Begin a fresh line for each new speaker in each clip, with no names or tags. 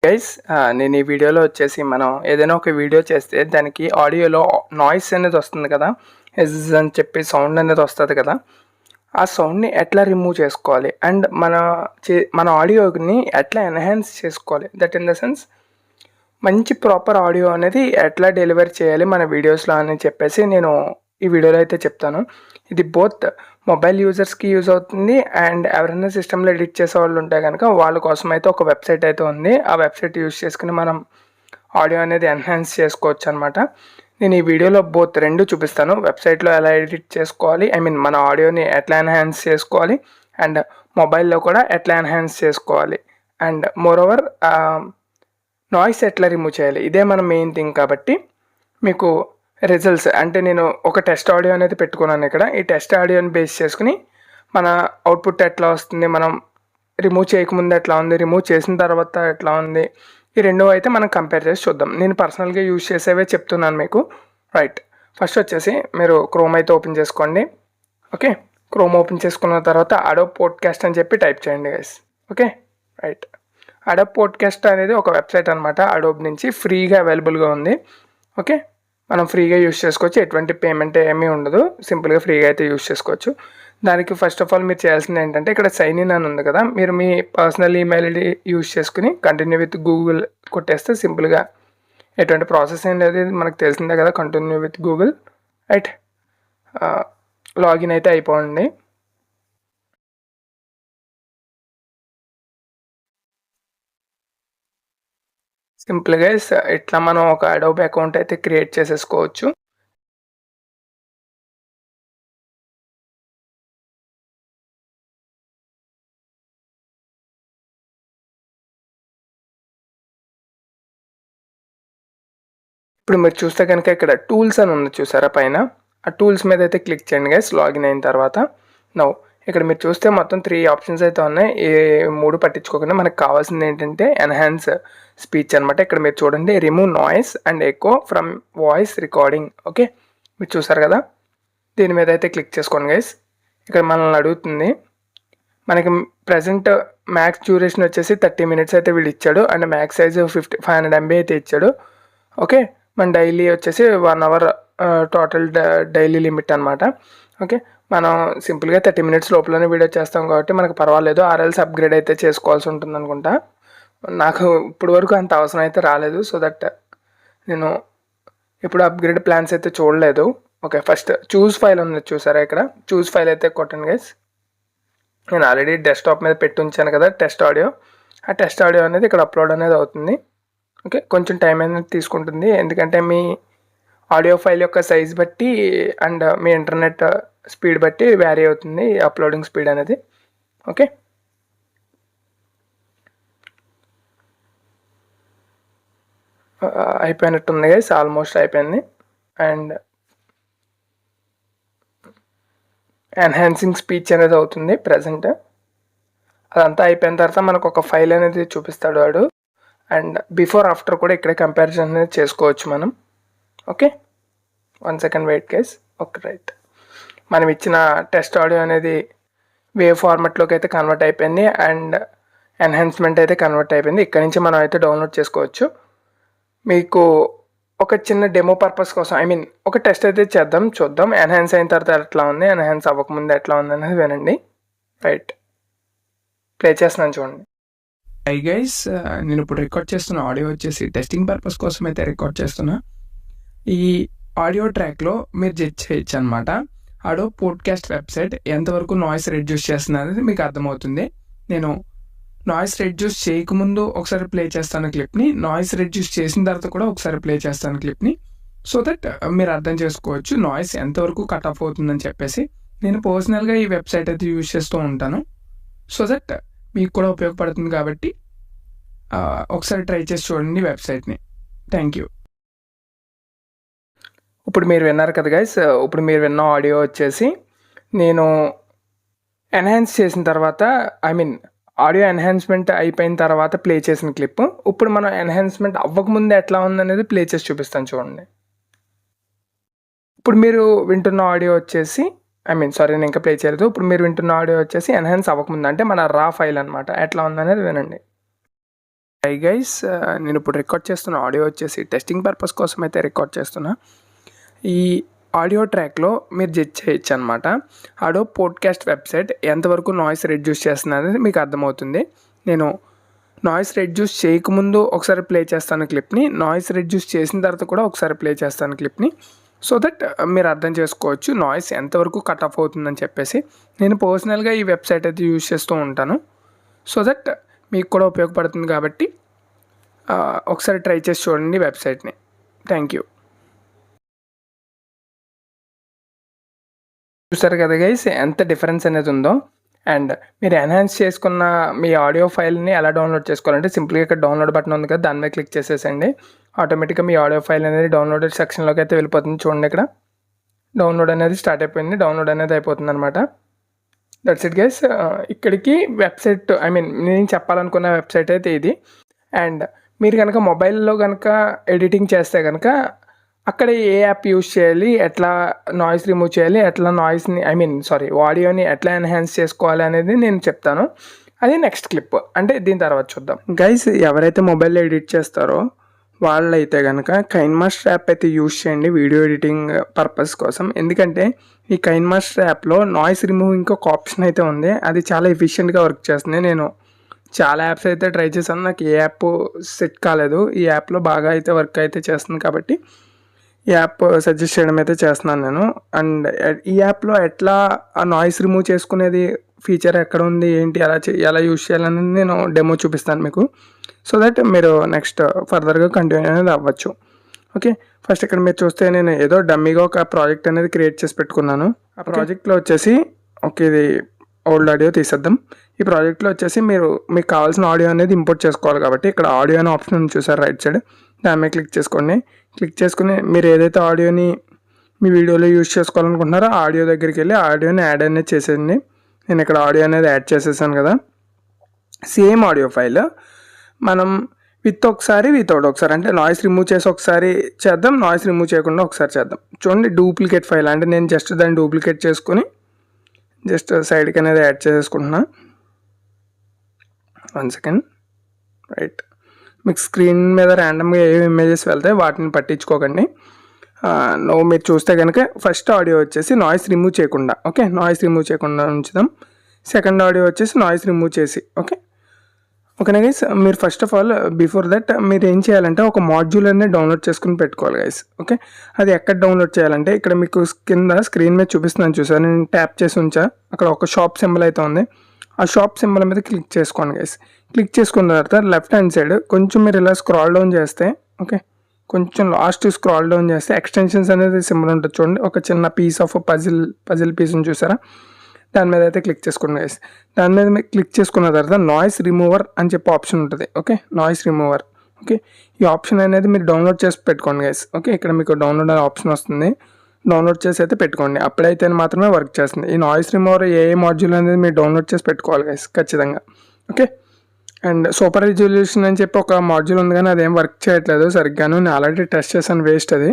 Guys నేను ఈ వీడియోలో వచ్చేసి మనం ఏదైనా ఒక వీడియో చేస్తే దానికి ఆడియోలో నాయిస్ అనేది వస్తుంది కదా, ఎజ్ అని చెప్పి సౌండ్ అనేది వస్తుంది కదా. ఆ సౌండ్ని ఎట్లా రిమూవ్ చేసుకోవాలి అండ్ మన ఆడియోని ఎట్లా ఎన్హాన్స్ చేసుకోవాలి, దట్ ఇన్ ద సెన్స్ మంచి ప్రాపర్ ఆడియో అనేది ఎట్లా డెలివర్ చేయాలి మన వీడియోస్లో అని చెప్పేసి నేను ఈ వీడియోలో అయితే చెప్తాను. ఇది బోత్ మొబైల్ యూజర్స్కి యూజ్ అవుతుంది అండ్ ఎవరైనా సిస్టంలో ఎడిట్ చేసే వాళ్ళు ఉంటే కనుక వాళ్ళ కోసం అయితే ఒక వెబ్సైట్ అయితే ఉంది. ఆ వెబ్సైట్ యూజ్ చేసుకుని మనం ఆడియో అనేది ఎన్హాన్స్ చేసుకోవచ్చు అనమాట. నేను ఈ వీడియోలో బోత్ రెండు చూపిస్తాను. వెబ్సైట్లో ఎలా ఎడిట్ చేసుకోవాలి, మన ఆడియోని ఎట్లా ఎన్హాన్స్ చేసుకోవాలి అండ్ మొబైల్లో కూడా ఎట్లా ఎన్హాన్స్ చేసుకోవాలి అండ్ మోరోవర్ నాయిస్ ఎట్లా రిమూవ్ చేయాలి. ఇదే మన మెయిన్ థింగ్. కాబట్టి మీకు రిజల్ట్స్ అంటే నేను ఒక టెస్ట్ ఆడియో అనేది పెట్టుకున్నాను ఇక్కడ. ఈ టెస్ట్ ఆడియోని బేస్ చేసుకుని మన అవుట్పుట్ ఎట్లా వస్తుంది, మనం రిమూవ్ చేయకముందు ఎట్లా ఉంది, రిమూవ్ చేసిన తర్వాత ఎట్లా ఉంది, ఈ రెండు అయితే మనం కంపేర్ చేసి చూద్దాం. నేను పర్సనల్గా యూజ్ చేసేవే చెప్తున్నాను మీకు. రైట్, ఫస్ట్ వచ్చేసి మీరు క్రోమ్ అయితే ఓపెన్ చేసుకోండి. ఓకే, క్రోమ్ ఓపెన్ చేసుకున్న తర్వాత అడోబ్ పోడ్కాస్ట్ అని చెప్పి టైప్ చేయండి guys. Okay right, Adobe podcast అనేది ఒక వెబ్సైట్ అనమాట. అడోబ్ నుంచి ఫ్రీగా అవైలబుల్గా ఉంది. ఓకే, మనం ఫ్రీగా యూజ్ చేసుకోవచ్చు, ఎటువంటి పేమెంట్ ఏమీ ఉండదు, సింపుల్గా ఫ్రీగా అయితే యూజ్ చేసుకోవచ్చు. దానికి ఫస్ట్ ఆఫ్ ఆల్ మీరు చేయాల్సింది ఏంటంటే ఇక్కడ సైన్ ఇన్ అని ఉంది కదా, మీరు మీ పర్సనల్ ఈమెయిల్ ఐడి యూజ్ చేసుకుని కంటిన్యూ విత్ గూగుల్ కొట్టేస్తే సింపుల్గా ఎటువంటి ప్రాసెస్ అనేది మనకు తెలిసిందే కదా, continue with Google. Right, login అయితే అయిపోండి. సింపుల్గా ఇట్లా మనం ఒక అడోబ్ అకౌంట్ అయితే క్రియేట్ చేసేసుకోవచ్చు. ఇప్పుడు మీరు చూస్తే కనుక ఇక్కడ టూల్స్ అని ఉంది చూసారా పైన, ఆ టూల్స్ మీద అయితే క్లిక్ చేయండి గైస్. లాగిన్ అయిన తర్వాత నౌ ఇక్కడ మీరు చూస్తే మొత్తం 3 ఆప్షన్స్ అయితే ఉన్నాయి. ఏ 3 పట్టించుకోకుండా మనకు కావాల్సింది ఏంటంటే ఎన్హాన్స్ స్పీచ్ అనమాట. ఇక్కడ మీరు చూడండి, remove noise and echo from voice recording. Okay, మీరు చూసారు కదా, దీని మీద అయితే క్లిక్ చేసుకోండి గైస్. ఇక్కడ మనల్ని అడుగుతుంది, మనకి ప్రజెంట్ మ్యాక్స్ డ్యూరేషన్ వచ్చేసి 30 మినిట్స్ అయితే వీళ్ళు ఇచ్చాడు అండ్ మ్యాక్స్ సైజ్ 500 MB అయితే ఇచ్చాడు. ఓకే, మన డైలీ వచ్చేసి 1 అవర్ టోటల్ డైలీ లిమిట్ అనమాట. ఓకే, మనం సింపుల్గా 30 మినిట్స్ లోపలనే వీడియో చేస్తాం కాబట్టి మనకు పర్వాలేదు. ఆర్ఎల్స్ అప్గ్రేడ్ అయితే చేసుకోవాల్సి ఉంటుంది అనుకుంటా. నాకు ఇప్పుడు వరకు అంత అవసరం అయితే రాలేదు, సో దట్ నేను ఇప్పుడు అప్గ్రేడ్ ప్లాన్స్ అయితే చూడలేదు. ఓకే, ఫస్ట్ చూస్ ఫైల్ ఉంది చూసారా, ఇక్కడ చూస్ ఫైల్ అయితే కొట్టండి గైస్. నేను ఆల్రెడీ డెస్క్టాప్ మీద పెట్టి ఉంచాను కదా టెస్ట్ ఆడియో, ఆ టెస్ట్ ఆడియో అనేది ఇక్కడ అప్లోడ్ అనేది అవుతుంది. ఓకే, కొంచెం టైం అనేది తీసుకుంటుంది, ఎందుకంటే మీ ఆడియో ఫైల్ యొక్క సైజ్ బట్టి అండ్ మీ ఇంటర్నెట్ స్పీడ్ బట్టి వ్యారీ అవుతుంది అప్లోడింగ్ స్పీడ్ అనేది. ఓకే, అయిపోయినట్టుంది గైస్, ఆల్మోస్ట్ అయిపోయింది. అండ్ ఎన్హాన్సింగ్ స్పీచ్ అనేది అవుతుంది ప్రజెంట్. అదంతా అయిపోయిన తర్వాత మనకు ఒక ఫైల్ అనేది చూపిస్తాడు వాడు, అండ్ బిఫోర్ ఆఫ్టర్ కూడా ఇక్కడే కంపారిజన్ అనేది చేసుకోవచ్చు మనం. Okay, 1 second wait guys. Okay right, మనం ఇచ్చిన టెస్ట్ ఆడియో అనేది వేవ్ ఫార్మాట్లోకి అయితే కన్వర్ట్ అయిపోయింది అండ్ ఎన్హాన్స్మెంట్ అయితే కన్వర్ట్ అయిపోయింది. ఇక్కడ నుంచి మనం అయితే డౌన్లోడ్ చేసుకోవచ్చు. మీకు ఒక చిన్న డెమో పర్పస్ కోసం ఒక టెస్ట్ అయితే చూద్దాం ఎన్హాన్స్ అయిన తర్వాత ఎట్లా ఉంది, ఎన్హాన్స్ అవ్వకముందు ఎట్లా ఉంది అనేది వినండి. రైట్, ప్లే చేస్తున్నాను చూడండి. హై గైస్, నేను ఇప్పుడు రికార్డ్ చేస్తున్న ఆడియో వచ్చేసి టెస్టింగ్ పర్పస్ కోసం అయితే రికార్డ్ చేస్తున్నా. ఈ ఆడియో ట్రాక్లో మీరు జడ్జ్ చేయొచ్చు అనమాట, అడోబ్ పోడ్కాస్ట్ వెబ్సైట్ ఎంతవరకు నాయిస్ రెడ్యూస్ చేస్తుంది అనేది మీకు అర్థమవుతుంది. నేను నాయిస్ రెడ్యూస్ చేయకముందు ఒకసారి ప్లే చేస్తాను క్లిప్ని, నాయిస్ రెడ్యూస్ చేసిన తర్వాత కూడా ఒకసారి ప్లే చేస్తాను క్లిప్ని, సో దట్ మీరు అర్థం చేసుకోవచ్చు నాయిస్ ఎంతవరకు కట్ ఆఫ్ అవుతుందని చెప్పేసి. నేను పర్సనల్గా ఈ వెబ్సైట్ అయితే యూజ్ చేస్తూ ఉంటాను, సో దట్ మీకు కూడా ఉపయోగపడుతుంది. కాబట్టి ఒకసారి ట్రై చేసి చూడండి వెబ్సైట్ని. Thank you. ఇప్పుడు మీరు విన్నారు కదా గైస్, ఇప్పుడు మీరు విన్న ఆడియో వచ్చేసి నేను ఎన్హాన్స్ చేసిన తర్వాత ఆడియో ఎన్హాన్స్మెంట్ అయిపోయిన తర్వాత ప్లే చేసిన క్లిప్. ఇప్పుడు మనం ఎన్హాన్స్మెంట్ అవ్వకముందు ఎట్లా ఉందనేది ప్లే చేసి చూపిస్తాను చూడండి. ఇప్పుడు మీరు వింటున్న ఆడియో వచ్చేసి నేను ఇంకా ప్లే చేయలేదు. ఇప్పుడు మీరు వింటున్న ఆడియో వచ్చేసి ఎన్హాన్స్ అవ్వకముందు, అంటే మన రా ఫైల్ అనమాట, ఎట్లా ఉందనేది వినండి. హై గైస్, నేను ఇప్పుడు రికార్డ్ చేస్తున్న ఆడియో వచ్చేసి టెస్టింగ్ పర్పస్ కోసం అయితే రికార్డ్ చేస్తున్నా. ఈ ఆడియో ట్రాక్లో మీరు జడ్జ్ చేయొచ్చు అనమాట. ఆడో పోడ్కాస్ట్ వెబ్సైట్ ఎంతవరకు నాయిస్ రెడ్యూస్ చేస్తుంది అనేది మీకు అర్థమవుతుంది. నేను నాయిస్ రెడ్యూస్ చేయకముందు ఒకసారి ప్లే చేస్తాను క్లిప్ని, నాయిస్ రెడ్యూస్ చేసిన తర్వాత కూడా ఒకసారి ప్లే చేస్తాను క్లిప్ని, సో దట్ మీరు అర్థం చేసుకోవచ్చు నాయిస్ ఎంతవరకు కట్ ఆఫ్ అవుతుందని చెప్పేసి. నేను పర్సనల్గా ఈ వెబ్సైట్ అయితే యూజ్ చేస్తూ ఉంటాను, సో దట్ మీకు కూడా ఉపయోగపడుతుంది కాబట్టి ఒకసారి ట్రై చేసి చూడండి వెబ్సైట్ని. Thank you. చూసారు కదా గైస్ ఎంత డిఫరెన్స్ అనేది ఉందో. అండ్ మీరు ఎన్హాన్స్ చేసుకున్న మీ ఆడియో ఫైల్ని ఎలా డౌన్లోడ్ చేసుకోవాలంటే సింపుల్గా ఇక్కడ డౌన్లోడ్ బటన్ ఉంది కదా, దాని మీద క్లిక్ చేసేసండి. ఆటోమేటిక్గా మీ ఆడియో ఫైల్ అనేది డౌన్లోడెడ్ సెక్షన్లోకి అయితే వెళ్ళిపోతుంది. చూడండి ఇక్కడ డౌన్లోడ్ అనేది స్టార్ట్ అయిపోయింది, డౌన్లోడ్ అనేది అయిపోతుంది అనమాట. That's it guys. ఇక్కడికి వెబ్సైట్ నేను చెప్పాలనుకున్న వెబ్సైట్ అయితే ఇది. అండ్ మీరు కనుక మొబైల్లో కనుక ఎడిటింగ్ చేస్తే కనుక అక్కడ ఏ యాప్ యూజ్ చేయాలి, ఎట్లా నాయిస్ రిమూవ్ చేయాలి, ఎట్లా నాయిస్ని ఆడియోని ఎట్లా ఎన్హాన్స్ చేసుకోవాలి అనేది నేను చెప్తాను. అది నెక్స్ట్ క్లిప్, అంటే దీని తర్వాత చూద్దాం. గైస్, ఎవరైతే మొబైల్లో ఎడిట్ చేస్తారో వాళ్ళైతే కనుక కైన్మాస్టర్ యాప్ అయితే యూజ్ చేయండి వీడియో ఎడిటింగ్ పర్పస్ కోసం. ఎందుకంటే ఈ కైన్మాస్టర్ యాప్లో నాయిస్ రిమూవింగ్ ఒక ఆప్షన్ అయితే ఉంది, అది చాలా ఎఫిషియెంట్గా వర్క్ చేస్తుంది. నేను చాలా యాప్స్ అయితే ట్రై చేశాను, నాకు ఏ యాప్ సెట్ కాలేదు. ఈ యాప్లో బాగా అయితే వర్క్ అయితే చేస్తుంది కాబట్టి ఈ యాప్ సజెస్ట్ చేయడం అయితే చేస్తున్నాను నేను. అండ్ ఈ యాప్లో ఎట్లా ఆ నాయిస్ రిమూవ్ చేసుకునేది ఫీచర్ ఎక్కడ ఉంది, ఏంటి, ఎలా యూజ్ చేయాలనేది నేను డెమో చూపిస్తాను మీకు, సో దట్ మీరు నెక్స్ట్ ఫర్దర్గా కంటిన్యూ అనేది అవ్వచ్చు. ఓకే, ఫస్ట్ ఇక్కడ మీరు చూస్తే నేను ఏదో డమ్మీగా ఒక ప్రాజెక్ట్ అనేది క్రియేట్ చేసి పెట్టుకున్నాను. ఆ ప్రాజెక్ట్లో వచ్చేసి ఇది ఓల్డ్ ఆడియో తీసేద్దాం. ఈ ప్రాజెక్ట్లో వచ్చేసి మీకు కావాల్సిన ఆడియో అనేది ఇంపోర్ట్ చేసుకోవాలి కాబట్టి ఇక్కడ ఆడియో అనే ఆప్షన్ చూసారు రైట్ సైడ్, దాని మీద క్లిక్ చేసుకోండి. క్లిక్ చేసుకుని మీరు ఏదైతే ఆడియోని మీ వీడియోలో యూజ్ చేసుకోవాలనుకుంటున్నారో ఆడియో దగ్గరికి వెళ్ళి ఆడియోని యాడ్ అనేది చేసేయండి. నేను ఇక్కడ ఆడియో అనేది యాడ్ చేసేసాను కదా. సేమ్ ఆడియో ఫైల్ మనం వితౌట్ ఒకసారి అంటే నాయిస్ రిమూవ్ చేసి ఒకసారి చేద్దాం, నాయిస్ రిమూవ్ చేయకుండా ఒకసారి చేద్దాం. చూడండి, డూప్లికేట్ ఫైల్ అంటే నేను జస్ట్ దాన్ని డూప్లికేట్ చేసుకుని జస్ట్ సైడ్కి అనేది యాడ్ చేసేసుకుంటున్నా. 1 సెకండ్. రైట్, మీకు స్క్రీన్ మీద ర్యాండమ్గా ఏ ఇమేజెస్ వెళ్తాయి వాటిని పట్టించుకోకండి. మీరు చూస్తే కనుక ఫస్ట్ ఆడియో వచ్చేసి నాయిస్ రిమూవ్ చేయకుండా, ఓకే, నాయిస్ రిమూవ్ చేయకుండా ఉంచుదాం. సెకండ్ ఆడియో వచ్చేసి నాయిస్ రిమూవ్ చేసి, ఓకేనా గైస్. మీరు first of all before that మీరు ఏం చేయాలంటే ఒక మాడ్యూల్ అనేది డౌన్లోడ్ చేసుకుని పెట్టుకోవాలి గైస్. ఓకే, అది ఎక్కడ డౌన్లోడ్ చేయాలంటే ఇక్కడ మీకు కింద స్క్రీన్ మీద చూపిస్తున్నాను చూసారు, నేను ట్యాప్ చేసి ఉంచా, అక్కడ ఒక షాప్ సింబల్ అయితే ఉంది. ఆ షాప్ సింబల్ మీద క్లిక్ చేసుకోండి గైస్. క్లిక్ చేసుకున్న తర్వాత లెఫ్ట్ హ్యాండ్ సైడ్ కొంచెం మీరు ఇలా స్క్రాల్ డౌన్ చేస్తే, ఓకే, కొంచెం లాస్ట్ స్క్రాల్ డౌన్ చేస్తే ఎక్స్టెన్షన్స్ అనేది సింబల్ ఉంటుంది చూడండి, ఒక చిన్న పీస్ ఆఫ్ పజిల్ పీస్ని చూసారా, దాని మీద అయితే క్లిక్ చేసుకోండి గైస్. దాని మీద మీరు క్లిక్ చేసుకున్న తర్వాత నాయిస్ రిమూవర్ అని చెప్పి ఆప్షన్ ఉంటుంది. Okay, noise remover. ఓకే, ఈ ఆప్షన్ అనేది మీరు డౌన్లోడ్ చేసి పెట్టుకోండి గైస్. ఓకే, ఇక్కడ మీకు డౌన్లోడ్ అనే ఆప్షన్ వస్తుంది, డౌన్లోడ్ చేసి అయితే పెట్టుకోండి, అప్పుడైతే మాత్రమే వర్క్ చేస్తుంది. ఈ నాయిస్ రిమూవర్ ఏ మాడ్యూల్ అనేది మీరు డౌన్లోడ్ చేసి పెట్టుకోవాలి గైస్ ఖచ్చితంగా. ఓకే, అండ్ సూపర్ రిజల్యూషన్ అని చెప్పి ఒక మాడ్యూల్ ఉంది కానీ అదేం వర్క్ చేయట్లేదు సరిగ్గాను, నేను ఆల్రెడీ టెస్ట్ చేశాను, వేస్ట్ అది.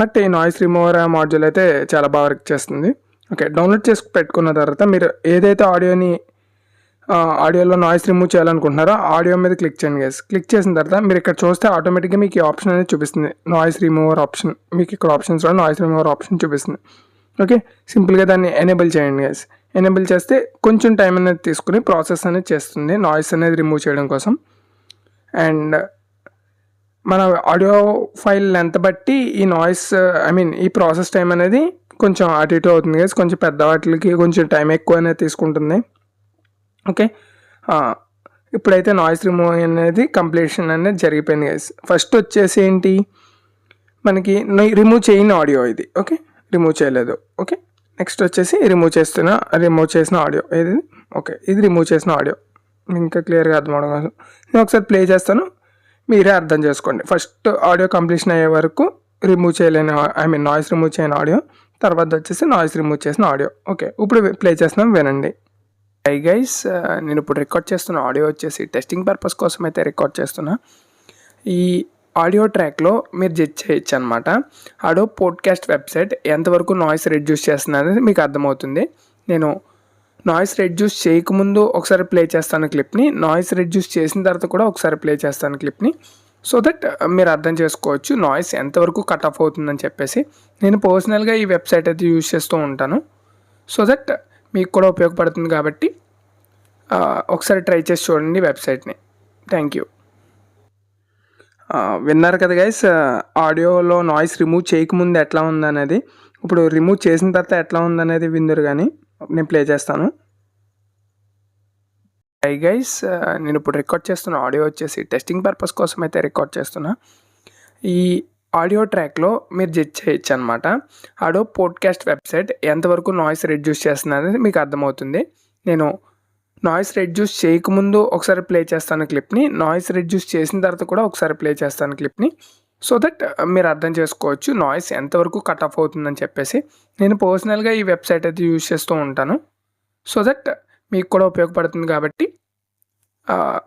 బట్ ఈ నాయిస్ రిమూవర్ మాడ్యూల్ అయితే చాలా బాగా వర్క్ చేస్తుంది. ఓకే, డౌన్లోడ్ చేసి పెట్టుకున్న తర్వాత మీరు ఏదైతే ఆడియోలో నాయిస్ రిమూవ్ చేయాలనుకుంటున్నారో ఆడియో మీద క్లిక్ చేయండి గైస్. క్లిక్ చేసిన తర్వాత మీరు ఇక్కడ చూస్తే ఆటోమేటిక్గా మీకు ఈ ఆప్షన్ అనేది చూపిస్తుంది, నాయిస్ రిమూవర్ ఆప్షన్. మీకు ఇక్కడ ఆప్షన్స్లో నాయిస్ రిమూవర్ ఆప్షన్ చూపిస్తుంది. ఓకే, సింపుల్గా దాన్ని ఎనేబుల్ చేయండి గైస్. ఎనేబుల్ చేస్తే కొంచెం టైం అనేది తీసుకుని ప్రాసెస్ అనేది చేస్తుంది నాయిస్ అనేది రిమూవ్ చేయడం కోసం. అండ్ మన ఆడియో ఫైల్ లెంత్ బట్టి ఈ నాయిస్ ఈ ప్రాసెస్ టైం అనేది కొంచెం అటు ఇటు అవుతుంది గైస్. కొంచెం పెద్ద వాటికి కొంచెం టైం ఎక్కువ అనేది తీసుకుంటుంది. ఓకే, ఇప్పుడైతే నాయిస్ రిమూవ్ అనేది కంప్లీషన్ అనేది జరిగిపోయింది గైస్. ఫస్ట్ వచ్చేసి ఏంటి, మనకి రిమూవ్ చేయని ఆడియో ఇది. ఓకే, రిమూవ్ చేయలేదు. ఓకే, నెక్స్ట్ వచ్చేసి రిమూవ్ చేసిన ఆడియో ఇది. ఓకే, ఇది రిమూవ్ చేసిన ఆడియో, ఇంకా క్లియర్గా అర్థం అవడం కోసం నేను ఒకసారి ప్లే చేస్తాను, మీరే అర్థం చేసుకోండి. ఫస్ట్ ఆడియో కంప్లీషన్ అయ్యే వరకు రిమూవ్ చేయలేని నాయిస్ రిమూవ్ చేయని ఆడియో, తర్వాత వచ్చేసి నాయిస్ రిమూవ్ చేసిన ఆడియో. ఓకే, ఇప్పుడు ప్లే చేస్తున్నాం, వినండి. హై గైస్, నేను ఇప్పుడు రికార్డ్ చేస్తున్న ఆడియో వచ్చేసి టెస్టింగ్ పర్పస్ కోసం అయితే రికార్డ్ చేస్తున్నా. ఈ ఆడియో ట్రాక్లో మీరు జడ్జ్ చేయొచ్చు అనమాట. ఆడో పోడ్కాస్ట్ వెబ్సైట్ ఎంతవరకు నాయిస్ రెడ్యూస్ చేస్తుంది అనేది మీకు అర్థమవుతుంది. నేను నాయిస్ రెడ్యూస్ చేయకముందు ఒకసారి ప్లే చేస్తాను క్లిప్ని, నాయిస్ రెడ్యూస్ చేసిన తర్వాత కూడా ఒకసారి ప్లే చేస్తాను క్లిప్ని. సో దట్ మీరు అర్థం చేసుకోవచ్చు నాయిస్ ఎంతవరకు కట్ ఆఫ్ అవుతుందని చెప్పేసి. నేను పర్సనల్గా ఈ వెబ్సైట్ అయితే యూజ్ చేస్తూ ఉంటాను. సో దట్ మీకు కూడా ఉపయోగపడుతుంది కాబట్టి ఒకసారి ట్రై చేసి చూడండి వెబ్సైట్ని. Thank you. విన్నారు కదా గైస్, ఆడియోలో నాయిస్ రిమూవ్ చేయకముందు ఎట్లా ఉందనేది. ఇప్పుడు రిమూవ్ చేసిన తర్వాత ఎట్లా ఉందనేది విందురు కానీ నేను ప్లే చేస్తాను. హై గైస్, నేను ఇప్పుడు రికార్డ్ చేస్తున్న ఆడియో వచ్చేసి టెస్టింగ్ పర్పస్ కోసం అయితే రికార్డ్ చేస్తున్నా. ఈ ఆడియో ట్రాక్లో మీరు జడ్జ్ చేయొచ్చు అనమాట. ఆడియో పోడ్కాస్ట్ వెబ్సైట్ ఎంతవరకు నాయిస్ రెడ్యూస్ చేస్తుంది అనేది మీకు అర్థమవుతుంది. నేను నాయిస్ రెడ్యూస్ చేయకముందు ఒకసారి ప్లే చేస్తాను క్లిప్ని, నాయిస్ రెడ్యూస్ చేసిన తర్వాత కూడా ఒకసారి ప్లే చేస్తాను క్లిప్ని. సో దట్ మీరు అర్థం చేసుకోవచ్చు నాయిస్ ఎంతవరకు కట్ ఆఫ్ అవుతుందని చెప్పేసి. నేను పర్సనల్గా ఈ వెబ్సైట్ అయితే యూజ్ చేస్తూ ఉంటాను. సో దట్ మీకు కూడా ఉపయోగపడుతుంది కాబట్టి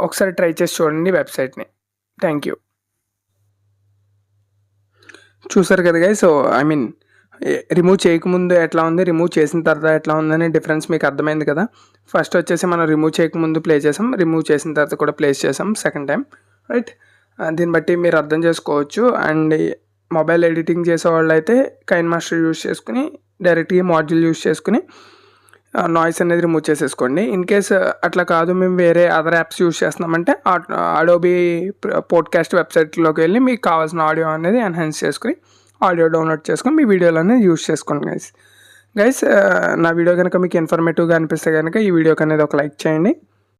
ఒకసారి ట్రై చేసి చూడండి వెబ్సైట్ని. Thank you. చూసారు కదా గైస్, సో రిమూవ్ చేయకముందు ఎట్లా ఉంది, రిమూవ్ చేసిన తర్వాత ఎట్లా ఉందనే డిఫరెన్స్ మీకు అర్థమైంది కదా. ఫస్ట్ వచ్చేసి మనం రిమూవ్ చేయకముందు ప్లే చేసాం, రిమూవ్ చేసిన తర్వాత కూడా ప్లే చేసాం సెకండ్ టైం, రైట్. దీన్ని బట్టి మీరు అర్థం చేసుకోవచ్చు. అండ్ మొబైల్ ఎడిటింగ్ చేసే వాళ్ళు అయితే కైన్ మాస్టర్ యూస్ చేసుకుని డైరెక్ట్గా మాడ్యూల్ యూస్ చేసుకుని నాయిస్ అనేది రిమూవ్ చేసేసుకోండి. ఇన్ కేస్ అట్లా కాదు మేము వేరే అదర్ యాప్స్ యూస్ చేస్తున్నామంటే అడోబీ పోడ్కాస్ట్ వెబ్సైట్లోకి వెళ్ళి మీకు కావాల్సిన ఆడియో అనేది ఎన్హాన్స్ చేసుకుని ఆడియో డౌన్లోడ్ చేసుకొని మీ వీడియోలు అనేది యూస్ చేసుకోండి గైస్. నా వీడియో కనుక మీకు ఇన్ఫర్మేటివ్గా అనిపిస్తే కనుక ఈ వీడియోకి అనేది ఒక లైక్ చేయండి.